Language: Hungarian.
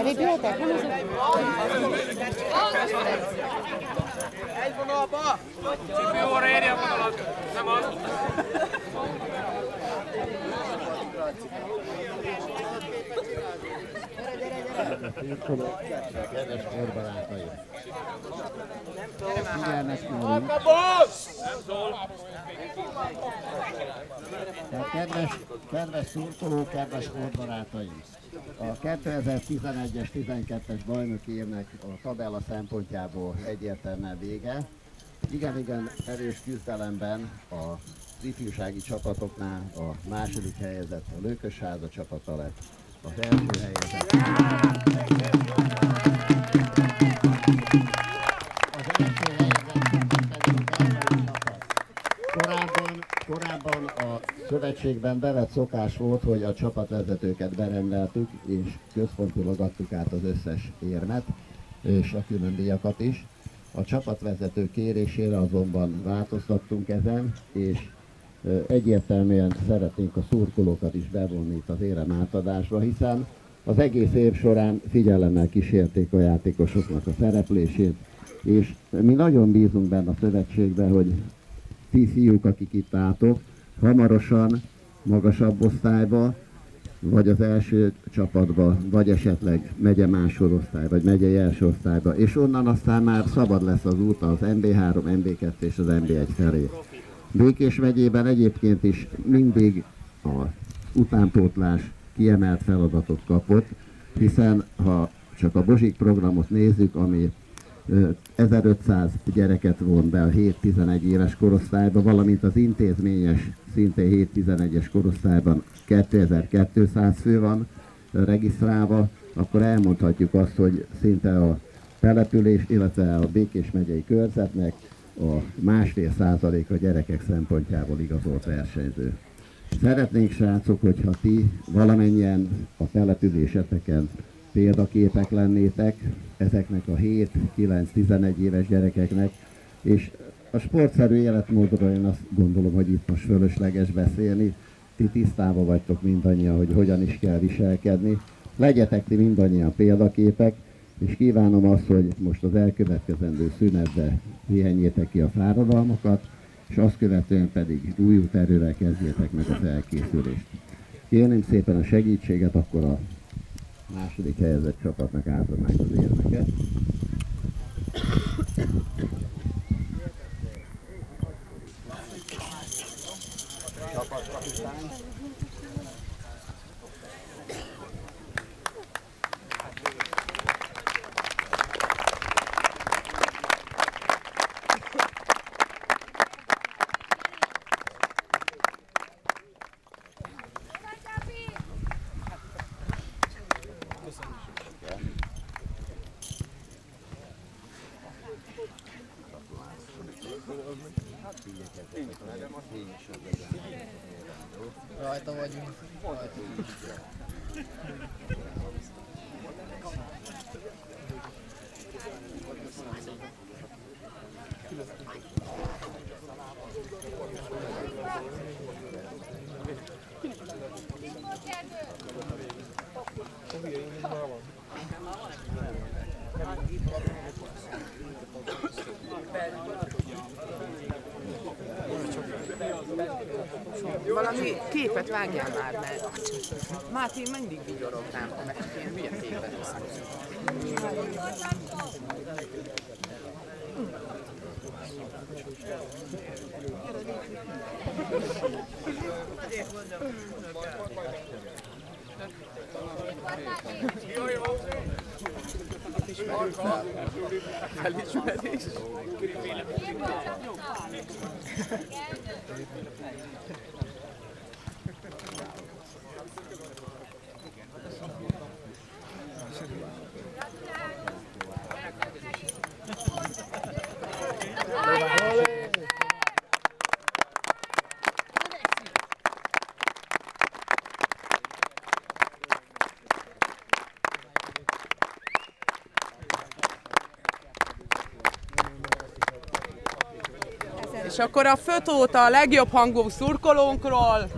Ripiotek, nem az egy vonalba! Jóra érje a vonalat! Nem az! Kedves korbarátaim! Figyelmet kérünk! Nem szól! Kedves szurkolók, kedves korbarátaim! A 2011-es 12-es bajnoki évnek a tabella szempontjából egyértelműen vége. Igen erős küzdelemben az ifjúsági csapatoknál a második helyezett a Lőkösháza csapata lett. Az első helyezett. Korábban a szövetségben bevett szokás volt, hogy a csapatvezetőket berendeltük, és központilag adtuk át az összes érmet, és a külön díjakat is. A csapatvezető kérésére azonban változtattunk ezen, és egyértelműen szeretnénk a szurkolókat is bevonni itt az érem átadásba, hiszen az egész év során figyelemmel kísérték a játékosoknak a szereplését, és mi nagyon bízunk benne a szövetségben, hogy ti fiúk, akik itt álltok, hamarosan magasabb osztályba, vagy az első csapatba, vagy esetleg megye másodosztály, vagy megyei első osztályba, és onnan aztán már szabad lesz az út az MB3, MB2 és az MB1 felé. Békés megyében egyébként is mindig az utánpótlás kiemelt feladatot kapott, hiszen ha csak a Bozsik programot nézzük, ami 1500 gyereket von be a 7-11 éves korosztályba, valamint az intézményes, szintén 7-11-es korosztályban 2200 fő van regisztrálva, akkor elmondhatjuk azt, hogy szinte a település, illetve a Békés megyei körzetnek a 1,5% a gyerekek szempontjából igazolt versenyző. Szeretnénk, srácok, hogyha ti valamennyien a településeteken példaképek lennétek ezeknek a 7-9-11 éves gyerekeknek, és a sportszerű életmódról én azt gondolom, hogy itt most fölösleges beszélni, ti tisztában vagytok mindannyian, hogy hogyan is kell viselkedni. Legyetek ti mindannyian példaképek, és kívánom azt, hogy most az elkövetkezendő szünetbe pihenjétek ki a fáradalmakat, és azt követően pedig új erővel kezdjétek meg az elkészülést. Kérném szépen a segítséget, akkor a második helyezett csapatnak átadnánk az érmeket. Csapatkapitány. Rajta vagyunk. Valami képet vágjál már, mert Máté mindig vigyorog rám, meg ilyen hülye képet viszont. Felismerés. És akkor a fotót a legjobb hangú szurkolónkról.